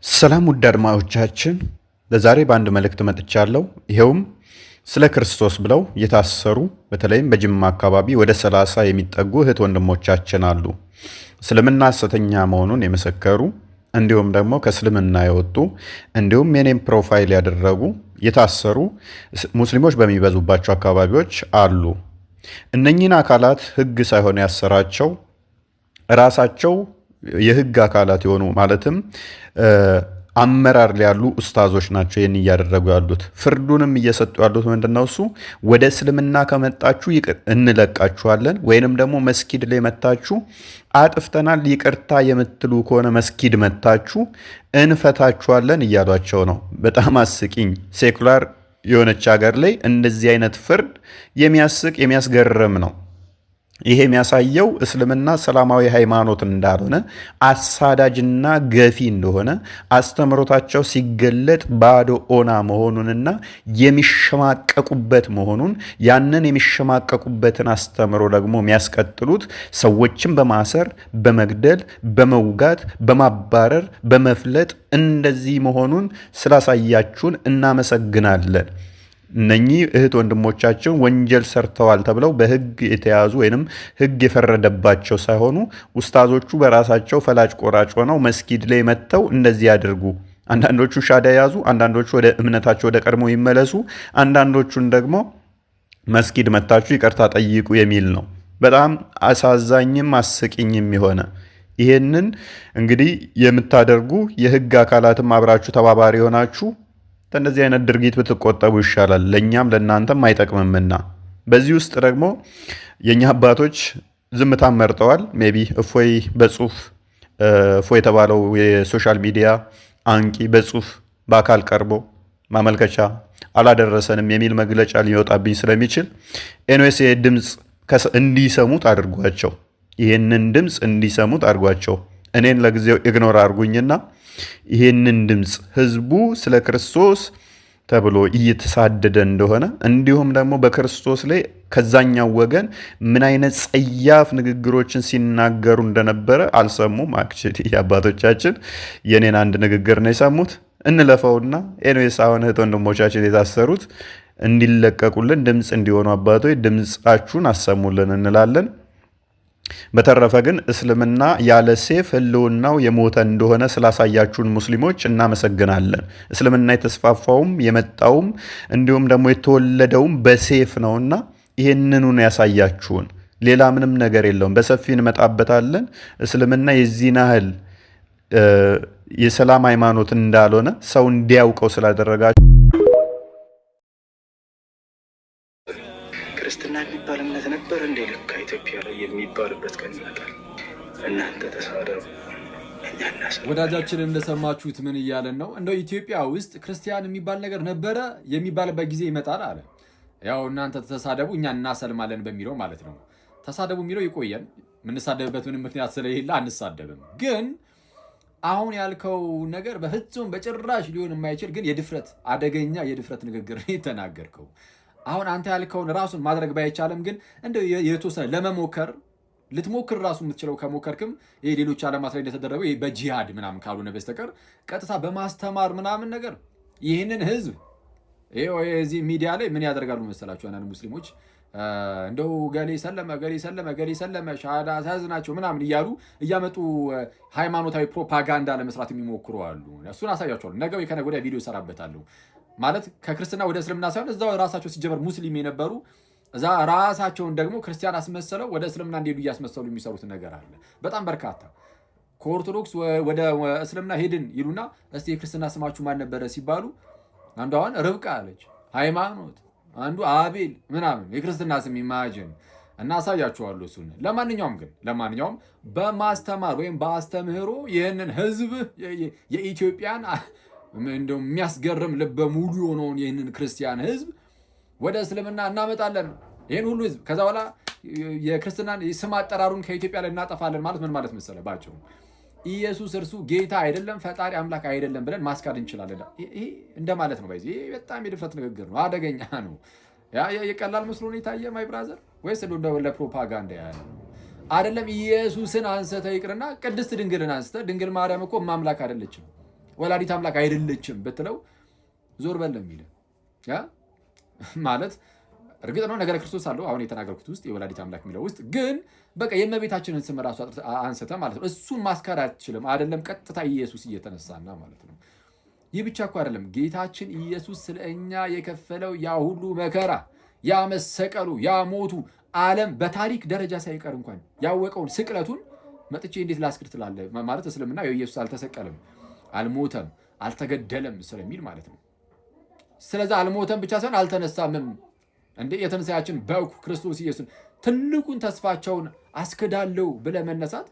ሰላም ውድ አድማጮቻችን፣ ለዛሬ በአንድ መልእክት መጥቻለሁ። ይኸውም ስለ ክርስቶስ ብለው የታሰሩ በተለይም በጅማ አካባቢ ወደ 30 የሚጠጉ እህት ወንድሞቻችን አሉ። እስልምና ሐሰተኛ መሆኑን የመሰከሩ እንዲሁም ደግሞ ከእስልምና የወጡ እንዲሁም የኔም ፕሮፋይል ያደረጉ የታሰሩ ሙስሊሞች በሚበዙባቸው አካባቢዎች አሉ። እነኚህን አካላት ሕግ ሳይሆን ያሰራቸው ራሳቸው የህግ አካላት የሆኑ ማለትም አመራር ላይ ያሉ ኡስታዞች ናቸው ይህን እያደረጉ ያሉት። ፍርዱንም እየሰጡ ያሉት ምንድነው? እሱ ወደ እስልምና ከመጣችሁ እንለቃችኋለን፣ ወይንም ደግሞ መስጊድ ላይ መታችሁ አጥፍተናል ይቅርታ የምትሉ ከሆነ መስጊድ መታችሁ እንፈታችኋለን እያሏቸው ነው። በጣም አስቂኝ ሴኩላር የሆነች ሀገር ላይ እንደዚህ አይነት ፍርድ የሚያስቅ የሚያስገርም ነው። ይሄ የሚያሳየው እስልምና ሰላማዊ ሃይማኖት እንዳልሆነ፣ አሳዳጅና ገፊ እንደሆነ፣ አስተምሮታቸው ሲገለጥ ባዶ ኦና መሆኑንና የሚሸማቀቁበት መሆኑን፣ ያንን የሚሸማቀቁበትን አስተምሮ ደግሞ የሚያስቀጥሉት ሰዎችን በማሰር በመግደል በመውጋት በማባረር በመፍለጥ እንደዚህ መሆኑን ስላሳያችሁን እናመሰግናለን። እነኚህ እህት ወንድሞቻችን ወንጀል ሰርተዋል ተብለው በህግ የተያዙ ወይንም ህግ የፈረደባቸው ሳይሆኑ ኡስታዞቹ በራሳቸው ፈላጭ ቆራጭ ሆነው መስጊድ ላይ መጥተው እንደዚህ ያድርጉ። አንዳንዶቹ ሻዳ ያዙ፣ አንዳንዶቹ ወደ እምነታቸው ወደ ቀድሞ ይመለሱ፣ አንዳንዶቹን ደግሞ መስጊድ መታችሁ ይቅርታ ጠይቁ የሚል ነው። በጣም አሳዛኝም አስቂኝም የሆነ ይሄንን እንግዲህ የምታደርጉ የህግ አካላትም አብራችሁ ተባባሪ ሆናችሁ ከእንደዚህ አይነት ድርጊት ብትቆጠቡ ይሻላል፣ ለእኛም ለእናንተም አይጠቅምምና። በዚህ ውስጥ ደግሞ የእኛ አባቶች ዝምታን መርጠዋል። ሜቢ እፎይ በጽሁፍ እፎይ የተባለው የሶሻል ሚዲያ አንቂ በጽሁፍ በአካል ቀርቦ ማመልከቻ አላደረሰንም የሚል መግለጫ ሊወጣብኝ ስለሚችል ኤንዌስ ድምፅ እንዲሰሙት አድርጓቸው፣ ይህንን ድምፅ እንዲሰሙት አድርጓቸው። እኔን ለጊዜው ኢግኖር አድርጉኝና ይህንን ድምፅ ህዝቡ ስለ ክርስቶስ ተብሎ እየተሳደደ እንደሆነ እንዲሁም ደግሞ በክርስቶስ ላይ ከዛኛው ወገን ምን አይነት ጸያፍ ንግግሮችን ሲናገሩ እንደነበረ አልሰሙም። አክቹሊ የአባቶቻችን የኔን አንድ ንግግር ነው የሰሙት። እንለፈውና ኤንዌስ አሁን እህት ወንድሞቻችን የታሰሩት እንዲለቀቁልን ድምፅ እንዲሆኑ አባቶች ድምፃችሁን አሰሙልን እንላለን። በተረፈ ግን እስልምና ያለ ሴፍ ህልውናው የሞተ እንደሆነ ስላሳያችሁን ሙስሊሞች እናመሰግናለን። እስልምና የተስፋፋውም የመጣውም እንዲሁም ደግሞ የተወለደውም በሴፍ ነውና ይህንኑን ያሳያችሁን፣ ሌላ ምንም ነገር የለውም። በሰፊ እንመጣበታለን። እስልምና የዚህን ያህል የሰላም ሃይማኖት እንዳልሆነ ሰው እንዲያውቀው ስላደረጋችሁ ክርስትና የሚባል እምነት ነበር እንደ ልካ ኢትዮጵያ ላይ የሚባልበት ቀን ይመጣል። እናንተ ተሳደቡ፣ እኛ እናሳደብ። ወዳጃችን እንደሰማችሁት ምን እያለን ነው? እንደው ኢትዮጵያ ውስጥ ክርስቲያን የሚባል ነገር ነበረ የሚባልበት ጊዜ ይመጣል አለ። ያው እናንተ ተሳደቡ እኛ እናሰልማለን በሚለው ማለት ነው። ተሳደቡ የሚለው ይቆየን፣ የምንሳደብበት ምንም ምክንያት ስለሌለ አንሳደብም። ግን አሁን ያልከው ነገር በፍጹም በጭራሽ ሊሆን የማይችል ግን የድፍረት አደገኛ የድፍረት ንግግር የተናገርከው። አሁን አንተ ያልከውን ራሱን ማድረግ ባይቻልም ግን እንደው የተወሰነ ለመሞከር ልትሞክር ራሱ የምትችለው ከሞከርክም ይሄ ሌሎች ዓለማት ላይ እንደተደረገው ይሄ በጂሃድ ምናምን ካልሆነ በስተቀር ቀጥታ በማስተማር ምናምን ነገር ይህንን ህዝብ እዚህ ሚዲያ ላይ ምን ያደርጋሉ መሰላችሁ? አንዳንድ ሙስሊሞች እንደው ገሌ ሰለመ ሻሃዳ ሳያዝናቸው ምናምን እያሉ እያመጡ ሃይማኖታዊ ፕሮፓጋንዳ ለመስራት የሚሞክሩ አሉ። እሱን አሳያቸዋለሁ። ነገ ወይ ከነገ ወዲያ ቪዲዮ እሰራበታለሁ። ማለት ከክርስትና ወደ እስልምና ሳይሆን እዛው ራሳቸው ሲጀመር ሙስሊም የነበሩ እዛ ራሳቸውን ደግሞ ክርስቲያን አስመሰለው ወደ እስልምና እንዲሄዱ እያስመሰሉ የሚሰሩት ነገር አለ። በጣም በርካታ ከኦርቶዶክስ ወደ እስልምና ሄድን ይሉና እስቲ የክርስትና ስማችሁ ማን ነበረ ሲባሉ አንዱ አሁን ርብቃ አለች ሃይማኖት፣ አንዱ አቤል ምናምን የክርስትና ስም ኢማጂን እና አሳያችኋለሁ እሱን። ለማንኛውም በማስተማር ወይም በአስተምህሮ ይህንን ህዝብ የኢትዮጵያን እንደው የሚያስገርም ልበ ሙሉ የሆነውን ይህንን ክርስቲያን ህዝብ ወደ እስልምና እናመጣለን። ይህን ሁሉ ህዝብ ከዛ በኋላ የክርስትናን ስም አጠራሩን ከኢትዮጵያ ላይ እናጠፋለን ማለት ምን ማለት መሰለ? ባጭሩ ኢየሱስ እርሱ ጌታ አይደለም ፈጣሪ አምላክ አይደለም ብለን ማስካድ እንችላለን። ይሄ እንደማለት ነው። ይሄ በጣም የድፍረት ንግግር ነው፣ አደገኛ ነው። የቀላል መስሎ ነው የታየ ማይ ብራዘር፣ ወይስ እንደው ለፕሮፓጋንዳ ያለ አይደለም? ኢየሱስን አንስተ ይቅርና ቅድስት ድንግልን አንስተ ድንግል ማርያም እኮ ማምላክ አይደለችም። ወላዲት አምላክ አይደለችም ብትለው ዞር በል የሚል ማለት እርግጥ ነው ነገረ ክርስቶስ አለው አሁን የተናገርኩት ውስጥ የወላዲት አምላክ የሚለው ውስጥ ግን በቃ የእመቤታችንን ስም ራሱ አንስተ ማለት ነው እሱን ማስካድ አትችልም። አይደለም ቀጥታ ኢየሱስ እየተነሳና ማለት ነው። ይህ ብቻ እኮ አይደለም ጌታችን ኢየሱስ ስለ እኛ የከፈለው ያ ሁሉ መከራ፣ ያ መሰቀሉ፣ ያ ሞቱ ዓለም በታሪክ ደረጃ ሳይቀር እንኳን ያወቀውን ስቅለቱን መጥቼ እንዴት ላስክድ ትላለህ? ማለት እስልምና ኢየሱስ አልተሰቀለም፣ አልሞተም፣ አልተገደለም ስለሚል ማለት ነው። ስለዚህ አልሞተም ብቻ ሳይሆን አልተነሳምም። እንዴ የትንሣኤያችን በኩ ክርስቶስ ኢየሱስ ትልቁን ተስፋቸውን አስክዳለው ብለህ መነሳት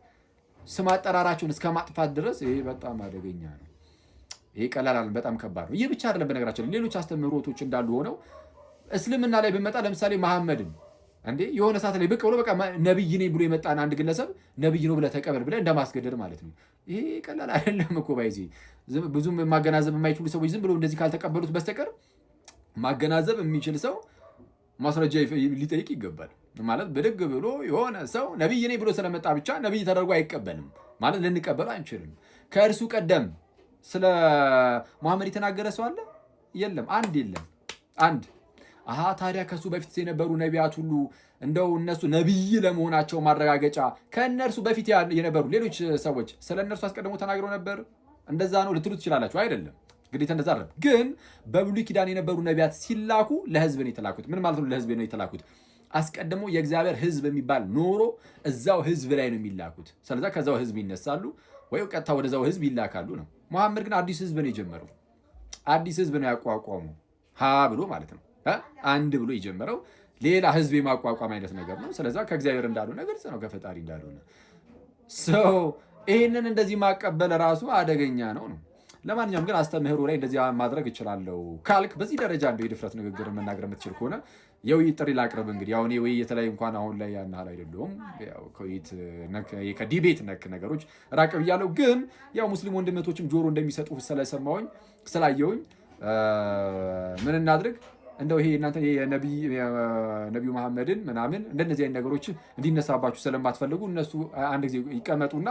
ስም አጠራራቸውን እስከ ማጥፋት ድረስ ይሄ በጣም አደገኛ ነው። ይሄ ቀላል በጣም ከባድ ነው። ይህ ብቻ አይደለም። በነገራችን ሌሎች አስተምህሮቶች እንዳሉ ሆነው እስልምና ላይ ብንመጣ ለምሳሌ መሐመድን እንዴ የሆነ ሰዓት ላይ ብቅ ብሎ በቃ ነብይ ነኝ ብሎ የመጣን አንድ ግለሰብ ነብይ ነው ብለህ ተቀበል ብለህ እንደማስገደድ ማለት ነው። ይሄ ቀላል አይደለም እኮ ባይዚ ብዙም ማገናዘብ የማይችሉ ሰዎች ዝም ብሎ እንደዚህ ካልተቀበሉት በስተቀር ማገናዘብ የሚችል ሰው ማስረጃ ሊጠይቅ ይገባል። ማለት ብድግ ብሎ የሆነ ሰው ነብይ ነኝ ብሎ ስለመጣ ብቻ ነብይ ተደርጎ አይቀበልም ማለት ልንቀበለው አንችልም። ከእርሱ ቀደም ስለ መሐመድ የተናገረ ሰው አለ? የለም። አንድ የለም። አንድ ታዲያ ከሱ በፊት የነበሩ ነቢያት ሁሉ እንደው እነሱ ነብይ ለመሆናቸው ማረጋገጫ ከእነርሱ በፊት የነበሩ ሌሎች ሰዎች ስለ እነርሱ አስቀድሞ ተናግረው ነበር? እንደዛ ነው ልትሉ ትችላላችሁ። አይደለም ግዴታ እንደዛ አይደለም። ግን በብሉይ ኪዳን የነበሩ ነቢያት ሲላኩ ለህዝብ ነው የተላኩት። ምን ማለት ነው? ለህዝብ ነው የተላኩት። አስቀድሞ የእግዚአብሔር ህዝብ የሚባል ኖሮ እዛው ህዝብ ላይ ነው የሚላኩት። ስለዛ ከዛው ህዝብ ይነሳሉ ወይ ቀጥታ ወደዛው ህዝብ ይላካሉ ነው። መሐመድ ግን አዲስ ህዝብ ነው የጀመረው። አዲስ ህዝብ ነው ያቋቋመው። ብሎ ማለት ነው አንድ ብሎ የጀመረው ሌላ ህዝብ የማቋቋም አይነት ነገር ነው። ስለዛ ከእግዚአብሔር እንዳልሆነ ግልጽ ነው፣ ከፈጣሪ እንዳልሆነ ሰው ይህንን እንደዚህ ማቀበል ራሱ አደገኛ ነው ነው። ለማንኛውም ግን አስተምህሮ ላይ እንደዚህ ማድረግ እችላለሁ ካልክ በዚህ ደረጃ እንደው የድፍረት ንግግር መናገር የምትችል ከሆነ የውይይት ጥሪ ላቅርብ። እንግዲህ አሁን የውይይት ላይ እንኳን አሁን ላይ ያን ያህል አይደለሁም። ከዲቤት ነክ ነገሮች ራቅ ብያለሁ። ግን ያው ሙስሊም ወንድመቶችም ጆሮ እንደሚሰጡ ስለሰማሁኝ ስላየሁኝ ምን እናድርግ እንደው ይሄ እናንተ የነቢዩ መሐመድን ምናምን እንደነዚህ አይነት ነገሮች እንዲነሳባችሁ ስለማትፈልጉ እነሱ አንድ ጊዜ ይቀመጡና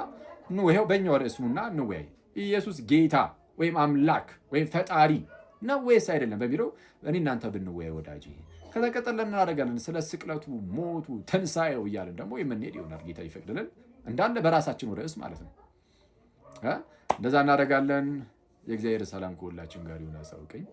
ይኸው በእኛው ርዕሱና እንወያይ። ኢየሱስ ጌታ ወይም አምላክ ወይም ፈጣሪ ነው ወይስ አይደለም በሚለው እኔ እናንተ ብንወያይ ወዳጅ። ከዛ ቀጠለን እናደርጋለን ስለ ስቅለቱ፣ ሞቱ፣ ትንሣኤው እያለን ደግሞ የምንሄድ ይሆናል ጌታ ይፈቅድልን እንዳለ በራሳችን ርዕስ ማለት ነው። እንደዛ እናደርጋለን። የእግዚአብሔር ሰላም ከሁላችን ጋር ይሁን። አሳውቀኝ።